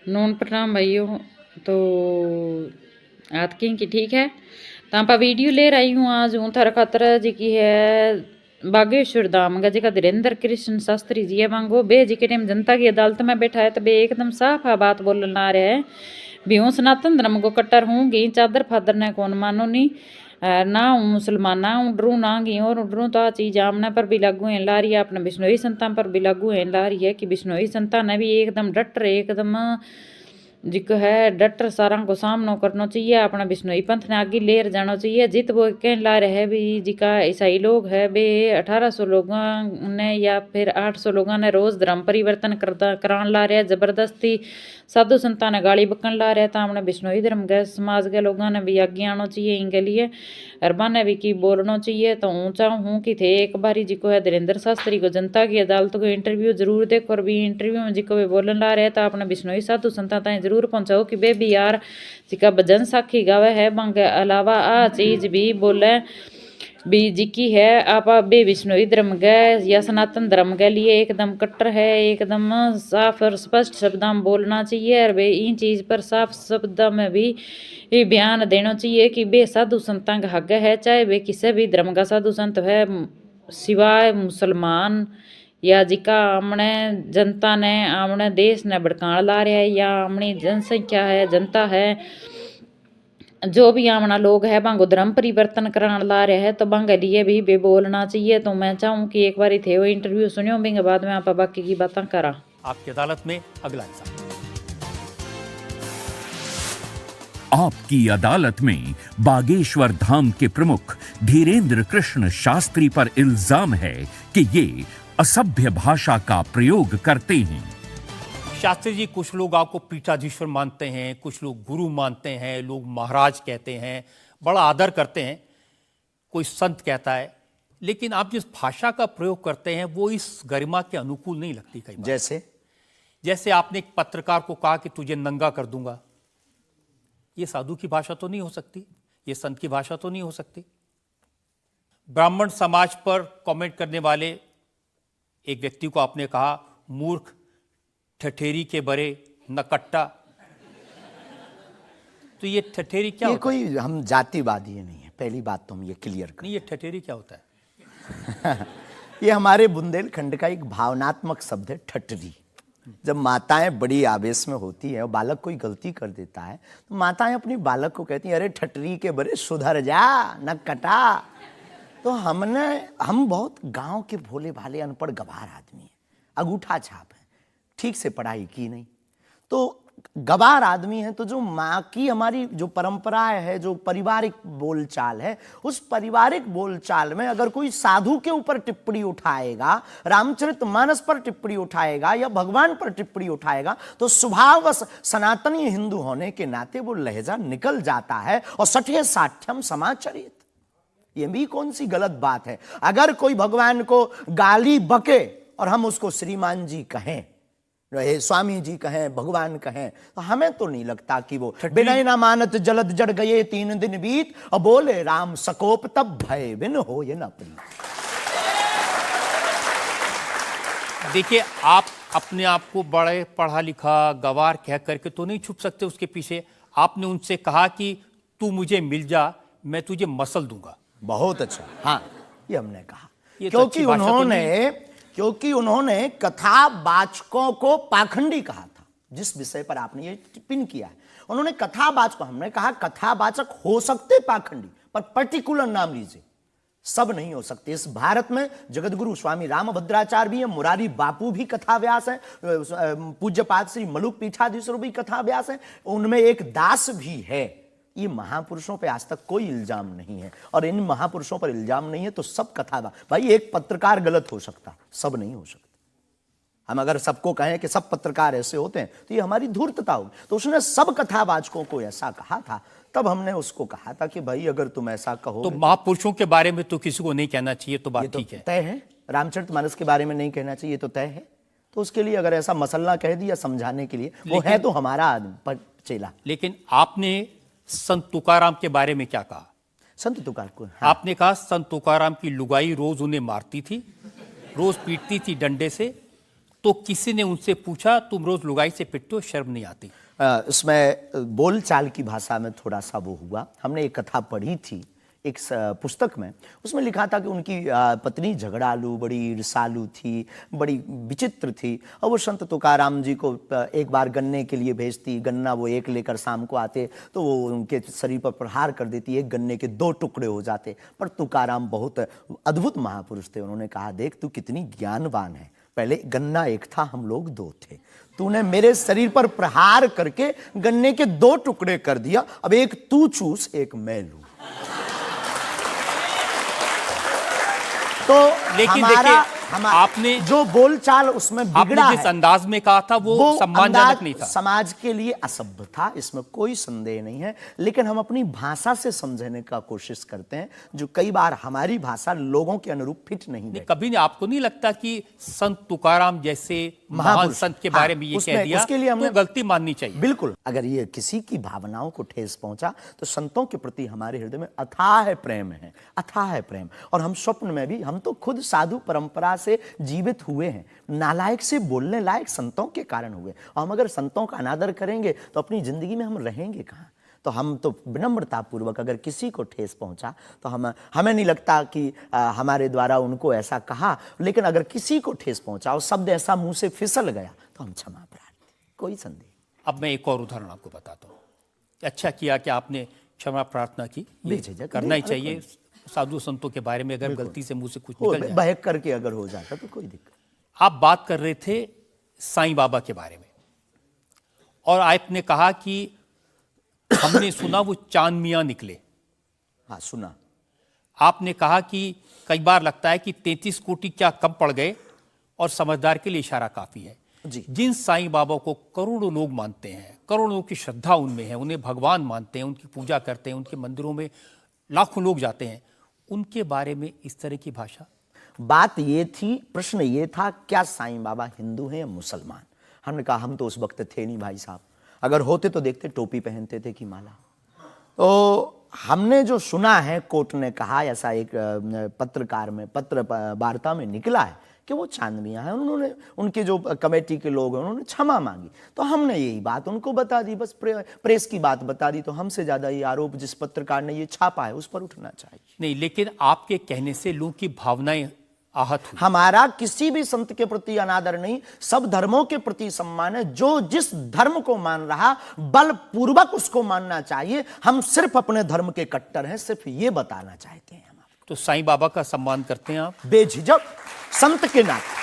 नून प्रणाम भाइयों। तो आतकी की ठीक है। तो आप वीडियो ले रही हूँ आज हूँ थारा खातर जी की है बागेश्वर धाम का जी का धीरेन्द्र कृष्ण शास्त्री जी है बांगो बे जी के टाइम जनता की अदालत में बैठा है तो बे एकदम साफ बात बोलने ला रहे हैं भी हूँ सनातन धर्म को कट्टर हूँ गी चादर फादर ने कौन मानो नहीं ना हूँ मुसलमान ना उडरू ना गी और उडरू तो आ चीज़ आमने पर भी लागू है ला रही है अपने बिश्नोई संतान पर भी लागू है ला रही है कि बिश्नोई संतान ने भी एकदम डट रहे एकदम जिको है डटर सारा को सामना करना चाहिए अपना बिश्नोई पंथ ने आगे लेर जाना चाहिए जित वो कह ला रहे है भी जिका ईसाई लोग है बे 1800 लोगों ने या फिर 800 लोगों ने रोज धर्म परिवर्तन करान ला रहे जबरदस्ती साधु संतान ने गाली बकन ला रहे था हमने बिश्नोई धर्म के समाज के लोगों ने भी आगे आना चाहिए इनके लिए अरबा ने भी की बोलना चाहिए। तो ऊँचा हूँ कि थे एक बारी जिको है धीरेन्द्र शास्त्री को जनता की अदालत को इंटरव्यू जरूर देखो और भी इंटरव्यू में जिको भी बोलन ला रहे था अपने बिश्नोई साधु संतान ताई जरूर पहुँचाओ कि बे भी यार जिका भजन साखी गावे है बंग अलावा आ चीज भी बोले भी जिकी है आप बे विष्णुई धर्म के या सनातन धर्म के लिए एकदम कट्टर है एकदम साफ और स्पष्ट शब्दों में बोलना चाहिए और बे इन चीज़ पर साफ शब्दों में भी बयान देना चाहिए कि बे साधु संतां का हक है चाहे वे किसी भी धर्म का साधु संत है सिवाय मुसलमान या जिका हमने जनता ने हमने देश ने भड़का ला रहा है या हमनी जनसंख्या है जनता है जो भी आमना लोग है बांगो धर्म परिवर्तन कराने ला रहे हैं तो बांगे लिए भी बे बोलना चाहिए। तो मैं चाहूँ कि एक बार थे वो इंटरव्यू सुनियो बिंगे बाद में आप बाकी की बातें करा। आपकी अदालत में अगला इंसान। आपकी अदालत में बागेश्वर धाम के प्रमुख धीरेन्द्र कृष्ण शास्त्री पर इल्जाम है कि ये असभ्य भाषा का प्रयोग करते हैं। शास्त्री जी, कुछ लोग आपको पीठाधीश्वर मानते हैं, कुछ लोग गुरु मानते हैं, लोग महाराज कहते हैं, बड़ा आदर करते हैं, कोई संत कहता है, लेकिन आप जिस भाषा का प्रयोग करते हैं वो इस गरिमा के अनुकूल नहीं लगती कई बार। जैसे आपने एक पत्रकार को कहा कि तुझे नंगा कर दूंगा, ये साधु की भाषा तो नहीं हो सकती, ये संत की भाषा तो नहीं हो सकती। ब्राह्मण समाज पर कमेंट करने वाले एक व्यक्ति को आपने कहा मूर्ख, ठठेरी के बरे, नकट्टा। तो ये ठठेरी क्या होता है? कोई हम जातिवादी नहीं है, पहली बात तो हम ये क्लियर करें। नहीं, ये ठठेरी क्या होता है? ये हमारे बुंदेलखंड का एक भावनात्मक शब्द है, ठठरी। जब माताएं बड़ी आवेश में होती है और बालक कोई गलती कर देता है तो माताएं अपनी बालक को कहती हैं, अरे ठठरी के बरे सुधर जा, नकटा। तो हम बहुत गांव के भोले भाले अनपढ़ गवार आदमी हैं, अंगूठा छाप है, ठीक से पढ़ाई की नहीं, तो गवार आदमी है। तो जो माँ की हमारी जो परंपरा है, जो पारिवारिक बोलचाल है, उस पारिवारिक बोलचाल में अगर कोई साधु के ऊपर टिप्पणी उठाएगा, रामचरितमानस पर टिप्पणी उठाएगा या भगवान पर टिप्पणी उठाएगा तो स्वभावश सनातनी हिंदू होने के नाते वो लहजा निकल जाता है और सठे साठ्यम समाचरित। ये भी कौन सी गलत बात है? अगर कोई भगवान को गाली बके और हम उसको श्रीमान जी कहें, स्वामी जी कहें, भगवान कहें, तो हमें तो नहीं लगता कि वो बिना ना मानत जलद जड़ गए 3 दिन बीत और बोले राम सकोप तब भय बिन हो ये न प्रीत। देखिए, आप अपने आप को बड़े पढ़ा लिखा गवार कह करके तो नहीं छुप सकते उसके पीछे। आपने उनसे कहा कि तू मुझे मिल जा, मैं तुझे मसल दूंगा। बहुत अच्छा, हाँ, ये हमने कहा क्योंकि उन्होंने कथावाचकों को पाखंडी कहा था, जिस विषय पर आपने ये टिप्पणी किया है। उन्होंने कथावाचक, हमने कहा कथावाचक हो सकते पाखंडी, पर पर्टिकुलर नाम लीजिए, सब नहीं हो सकते। इस भारत में जगतगुरु स्वामी रामभद्राचार्य भी है, मुरारी बापू भी कथाव्यास है, पूज्यपाद श्री मलुक पीठाधीश्वर भी कथाव्यास है, उनमें एक दास भी है। ये महापुरुषों पे आज तक कोई इल्जाम नहीं है और इन महापुरुषों पर इल्जाम नहीं है तो सब कथा। भाई, एक पत्रकार गलत हो सकता, सब नहीं हो सकता। हम अगर सबको कहें कि सब पत्रकार ऐसे होते हैं तो ये हमारी धूर्तता होगी। तो उसने सब कथावाचकों को ऐसा कहा था, तब हमने उसको कहा था कि भाई अगर तुम ऐसा कहो तो महापुरुषों के बारे में तो किसी को नहीं कहना चाहिए, तो बात ठीक है, तय है। रामचरितमानस के बारे में नहीं कहना चाहिए तो तय है। तो उसके लिए अगर ऐसा मसला कह दिया समझाने के लिए, वो है तो हमारा आदमी चेला। लेकिन आपने संत तुकाराम के बारे में क्या कहा? संत तुकार को आपने कहा संत तुकाराम की लुगाई रोज उन्हें मारती थी, रोज पीटती थी डंडे से, तो किसी ने उनसे पूछा, तुम रोज लुगाई से पिटते हो, शर्म नहीं आती? इसमें बोलचाल की भाषा में थोड़ा सा वो हुआ। हमने एक कथा पढ़ी थी एक पुस्तक में, उसमें लिखा था कि उनकी पत्नी झगड़ालू, बड़ी ईर्षालु थी, बड़ी विचित्र थी, और वो संत तुकाराम जी को एक बार गन्ने के लिए भेजती, गन्ना वो एक लेकर शाम को आते तो वो उनके शरीर पर प्रहार कर देती, एक गन्ने के 2 टुकड़े हो जाते। पर तुकाराम बहुत अद्भुत महापुरुष थे, उन्होंने कहा, देख तू कितनी ज्ञानवान है, पहले गन्ना एक था, हम लोग 2 थे, तूने मेरे शरीर पर प्रहार करके गन्ने के 2 टुकड़े कर दिया, अब एक तू चूस एक मैं लूं। तो लेकिन आपने जो बोलचाल उसमें बिगड़ा आपने जिस अंदाज में कहा था वो सम्मानजनक नहीं था, समाज के लिए असभ्य था, इसमें कोई संदेह नहीं है। लेकिन हम अपनी भाषा से समझने का कोशिश करते हैं, जो कई बार हमारी भाषा लोगों के अनुरूप फिट नहीं है। कभी नहीं, आपको नहीं लगता कि संत तुकाराम जैसे महान संत के बारे में ये कह दिया, उसके लिए हमने गलती माननी चाहिए? बिल्कुल, अगर ये किसी की भावनाओं को ठेस पहुंचा तो संतों के प्रति हमारे हृदय में अथाह प्रेम है, अथाह प्रेम। और हम स्वप्न में भी, हम तो खुद साधु परंपरा से जीवित हुए हैं, नालायक से बोलने लायक संतों के कारण हुए। और हम अगर संतों का अनादर करेंगे तो अपनी जिंदगी में हम रहेंगे कहाँ? तो हम तो विनम्रता पूर्वक अगर किसी को ठेस पहुंचा तो हमें नहीं लगता कि हमारे द्वारा उनको ऐसा कहा, लेकिन अगर किसी को ठेस पहुंचा और शब्द ऐसा मुंह से फिसल गया तो हम क्षमा प्रार्थी, कोई संदेह। अब मैं एक और उदाहरण आपको बताता हूँ। अच्छा किया कि आपने क्षमा प्रार्थना की, करना ही चाहिए साधु संतों के बारे में, अगर गलती से मुंह से कुछ निकल जाए, बहक करके अगर हो जाता तो कोई दिक्कत। आप बात कर रहे थे साईं बाबा के बारे में, और आपने कहा कि हमने सुना वो चांद मियां निकले। हाँ, सुना। आपने कहा कि कई बार लगता है कि 33 कोटि क्या कम पड़ गए, और समझदार के लिए इशारा काफी है जी। जिन साईं बाबा को करोड़ों लोग मानते हैं, करोड़ों लोग की श्रद्धा उनमें है, उन्हें भगवान मानते हैं, उनकी पूजा करते हैं, उनके मंदिरों में लाखों लोग जाते हैं, उनके बारे में इस तरह की भाषा? बात ये थी, प्रश्न ये था, क्या साईं बाबा हिंदू हैं या मुसलमान? हमने कहा हम तो उस वक्त थे नहीं भाई साहब, अगर होते तो देखते टोपी पहनते थे कि माला। तो हमने जो सुना है, कोर्ट ने कहा, ऐसा एक पत्रकार में पत्र वार्ता में निकला है कि वो चांद मियां है। उन्होंने, उनके जो कमेटी के लोग हैं, उन्होंने क्षमा मांगी, तो हमने यही बात उनको बता दी, बस प्रेस की बात बता दी। तो हमसे ज्यादा ये आरोप जिस पत्रकार ने ये छापा है उस पर उठना चाहिए। नहीं, लेकिन आपके कहने से लोगों की भावनाएं आहत हुई। हमारा किसी भी संत के प्रति अनादर नहीं, सब धर्मों के प्रति सम्मान है। जो जिस धर्म को मान रहा, बलपूर्वक उसको मानना चाहिए। हम सिर्फ अपने धर्म के कट्टर हैं, सिर्फ ये बताना चाहते हैं हम आपको। तो साईं बाबा का सम्मान करते हैं आप? बेझिझक, संत के नाते,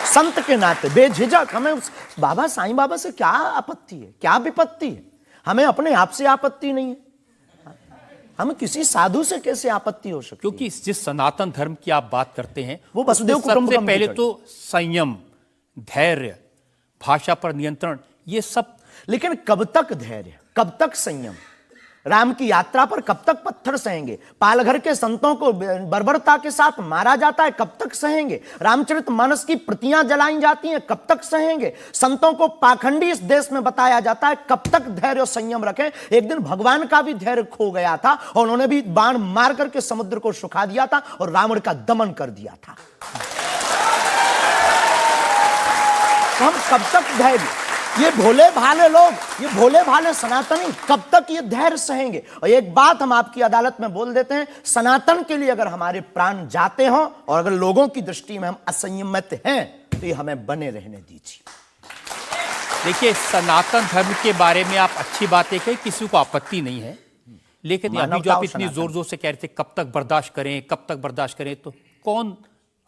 संत के नाते बेझिझक। हमें उस बाबा साईं बाबा से क्या आपत्ति है, क्या विपत्ति है? हमें अपने आप से आपत्ति नहीं है, हमें किसी साधु से कैसे आपत्ति हो सकती? क्योंकि जिस सनातन धर्म की आप बात करते हैं, वो वसुदेव कुटुंबकम, सबसे पहले तो संयम, धैर्य, भाषा पर नियंत्रण, ये सब। लेकिन कब तक धैर्य, कब तक संयम? राम की यात्रा पर कब तक पत्थर सहेंगे? पालघर के संतों को बर्बरता के साथ मारा जाता है, कब तक सहेंगे? रामचरितमानस की प्रतियां जलाई जाती हैं, कब तक सहेंगे? संतों को पाखंडी इस देश में बताया जाता है, कब तक धैर्य और संयम रखें? एक दिन भगवान का भी धैर्य खो गया था और उन्होंने भी बाण मार करके समुद्र को सुखा दिया था और रावण का दमन कर दिया था। तो हम कब तक धैर्य, ये भोले भाले लोग, ये भोले भाले सनातनी कब तक ये धैर्य सहेंगे? और एक बात हम आपकी अदालत में बोल देते हैं, सनातन के लिए अगर हमारे प्राण जाते हों और अगर लोगों की दृष्टि में हम असंयमित हैं तो ये हमें बने रहने दीजिए। देखिए, सनातन धर्म के बारे में आप अच्छी बातें कही, किसी को आपत्ति नहीं है, लेकिन अभी जो आप इतनी जोर जोर से कह रहे थे कब तक बर्दाश्त करें, कब तक बर्दाश्त करें, तो कौन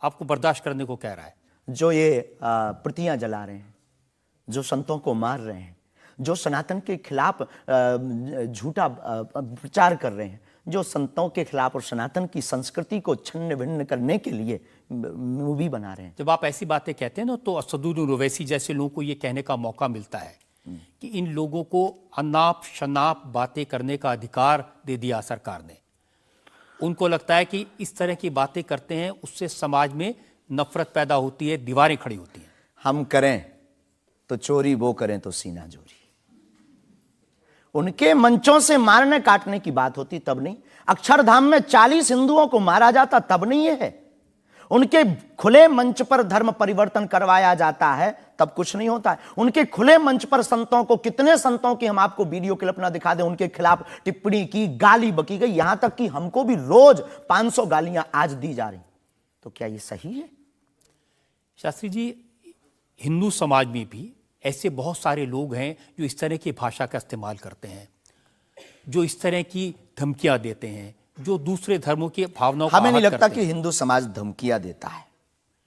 आपको बर्दाश्त करने को कह रहा है? जो ये प्रतियां जला रहे हैं, जो संतों को मार रहे हैं, जो सनातन के खिलाफ झूठा प्रचार कर रहे हैं, जो संतों के खिलाफ और सनातन की संस्कृति को छिन्न भिन्न करने के लिए मूवी बना रहे हैं। जब आप ऐसी बातें कहते हैं ना, तो असदुद्दीन ओवैसी जैसे लोगों को ये कहने का मौका मिलता है कि इन लोगों को अनाप शनाप बातें करने का अधिकार दे दिया सरकार ने। उनको लगता है कि इस तरह की बातें करते हैं उससे समाज में नफरत पैदा होती है, दीवारें खड़ी होती हैं। हम करें तो चोरी, वो करें तो सीना जोरी। उनके मंचों से मारने काटने की बात होती तब नहीं, अक्षरधाम में 40 हिंदुओं को मारा जाता तब नहीं है। उनके खुले मंच पर धर्म परिवर्तन करवाया जाता है तब कुछ नहीं होता है। उनके खुले मंच पर संतों को, कितने संतों की हम आपको वीडियो क्लिप ना दिखा दें, उनके खिलाफ टिप्पणी की, गाली बकी गई, यहां तक कि हमको भी रोज 500 गालियां आज दी जा रही। तो क्या ये सही है? शास्त्री जी, हिंदू समाज में भी ऐसे बहुत सारे लोग हैं जो इस तरह की भाषा का इस्तेमाल करते हैं, जो इस तरह की धमकियां देते हैं, जो दूसरे धर्मों की भावनाओं को हमें नहीं आहत लगता करते कि हैं। हिंदू समाज धमकियां देता है,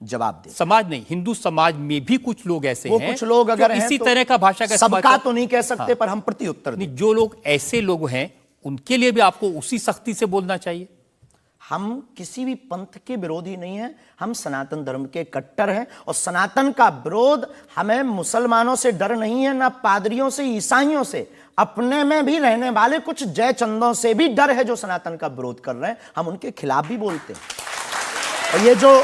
जवाब दे। समाज नहीं, हिंदू समाज में भी कुछ लोग ऐसे वो हैं, कुछ लोग अगर जो हैं इसी तो तरह का भाषा का इस्तेमाल सबका करते तो नहीं कह सकते, हाँ। पर हम प्रति उत्तर दें। नहीं, जो लोग ऐसे लोग हैं उनके लिए भी आपको उसी सख्ती से बोलना चाहिए। हम किसी भी पंथ के विरोधी नहीं हैं, हम सनातन धर्म के कट्टर हैं, और सनातन का विरोध हमें मुसलमानों से डर नहीं है, ना पादरियों से, ईसाइयों से, अपने में भी रहने वाले कुछ जयचंदों से भी डर है जो सनातन का विरोध कर रहे हैं। हम उनके खिलाफ भी बोलते हैं। और ये जो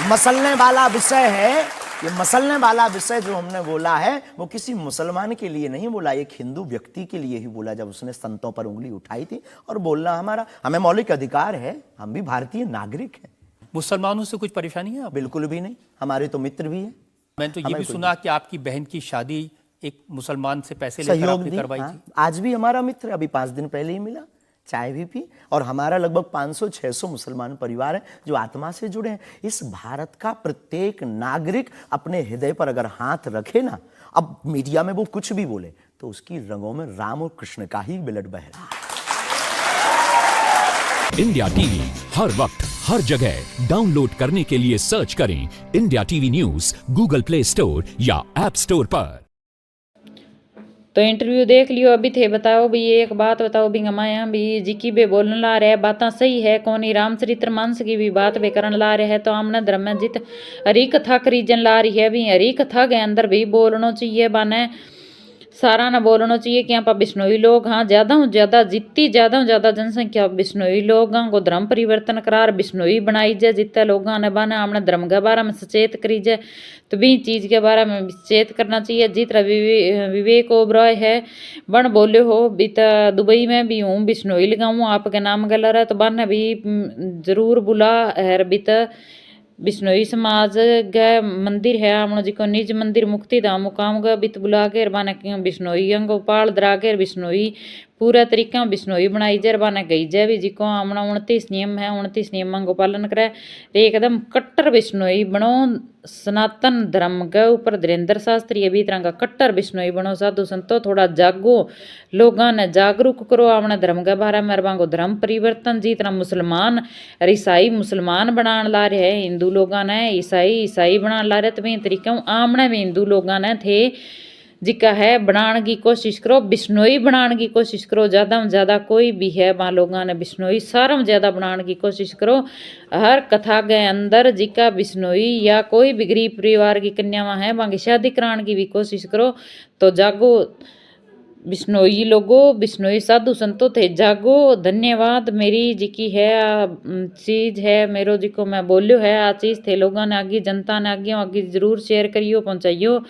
मसलने वाला विषय है, ये मसलने वाला विषय जो हमने बोला है, वो किसी मुसलमान के लिए नहीं बोला, एक हिंदू व्यक्ति के लिए ही बोला, जब उसने संतों पर उंगली उठाई थी। और बोलना हमें मौलिक अधिकार है, हम भी भारतीय नागरिक हैं। मुसलमानों से कुछ परेशानी है? बिल्कुल भी नहीं, हमारे तो मित्र भी हैं। मैंने तो ये हमें भी कोई सुना कि आपकी बहन की शादी एक मुसलमान से पैसे लेकर सहयोग आपने दी, करवाई हाँ। थी। आज भी हमारा मित्र, अभी 5 दिन पहले ही मिला, चाय भी पी। और हमारा लगभग 500-600 मुसलमान परिवार है जो आत्मा से जुड़े हैं। इस भारत का प्रत्येक नागरिक अपने हृदय पर अगर हाथ रखे ना, अब मीडिया में वो कुछ भी बोले, तो उसकी रंगों में राम और कृष्ण का ही ब्लड बह रहा है। इंडिया टीवी हर वक्त हर जगह डाउनलोड करने के लिए सर्च करें India TV news Google play store या ऐप स्टोर पर। तो इंटरव्यू देख लियो अभी थे, बताओ भी एक बात बताओ भी हमारे भी जी की बे बोलने ला रहे हैं, बातें सही है कौन ही रामचरित्र मानस की भी बात वे करन ला रहे हैं। तो आमने धर्म में जित हरी कथा करीजन ला रही है, भी हरी कथा के अंदर भी बोलना चाहिए, बाने सारा ना बोलना चाहिए कि यहाँ पर बिश्नोई लोग, हाँ ज़्यादा जितनी ज़्यादा जनसंख्या बिश्नोई लोगों को धर्म परिवर्तन करार बिश्नोई बनाई जाए, जितने लोगों ने बने हमने धर्म के बारे में सचेत करी जाए, तो भी चीज़ के बारे में सचेत करना चाहिए। जितना विवेक ओबरॉय है बन बोले हो भी, तो दुबई में भी हूँ बिश्नोई लगाऊँ आपके नाम गलर है, तो बन भी जरूर बुला है भी, तो बिश्नोई समाज ग मंदिर है हमनो जी को निज मंदिर मुक्ति धाम मुकाम ग बित बुला के बाने बिश्नोई अंगो पाल दरा के बिश्नोई पूरा तरीका बिश्नोई बनाई जर बाने गई जय भी जी को हमना 29 नियम है, 29 नियमों को पालन करे, एकदम कट्टर बिश्नोई बनो, सनातन धर्म के ऊपर धीरेन्द्र शास्त्री भी तरह का कट्टर बिश्नोई बनो। साधु संतो थोड़ा जागो, लोगों ने जागरूक करो अपने धर्म के बारे में, को धर्म परिवर्तन जितना मुसलमान और ईसाई मुसलमान बनाने ला रहे हैं, हिंदू लोगों ने ईसाई बनाने ला रहे, तो भी तरीका आमने भी हिंदू लोगों ने थे जिका है बनाने की कोशिश करो, बिश्नोई बनाने की कोशिश करो, ज़्यादा में ज़्यादा कोई भी है वहाँ लोगों ने बिश्नोई सारा में ज़्यादा बनाने की कोशिश करो। हर कथा के अंदर जिका बिश्नोई या कोई भी गरीब परिवार की कन्यावां है वहाँ की शादी कराने की भी कोशिश करो। तो जागो बिश्नोई लोगो, बिश्नोई साधु संतो थे जागो। धन्यवाद। मेरी जी की है चीज़ है मेरो जी को मैं बोलियो है आ चीज़ थे लोगों ने आगे, जनता ने आगे जरूर शेयर करियो, पहुँचाइयो,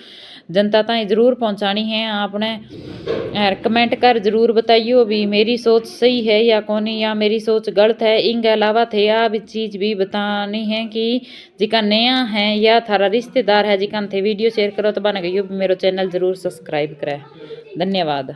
जनता तक जरूर पहुँचानी है आपने। कमेंट कर जरूर बताइयो भी मेरी सोच सही है या कौन, या मेरी सोच गलत है। इनके अलावा थे आप चीज़ भी बतानी है कि जिका नया है या थारा रिश्तेदार है जिका थे वीडियो शेयर करो तो बन गई मेरे चैनल जरूर सब्सक्राइब करे। धन्यवाद।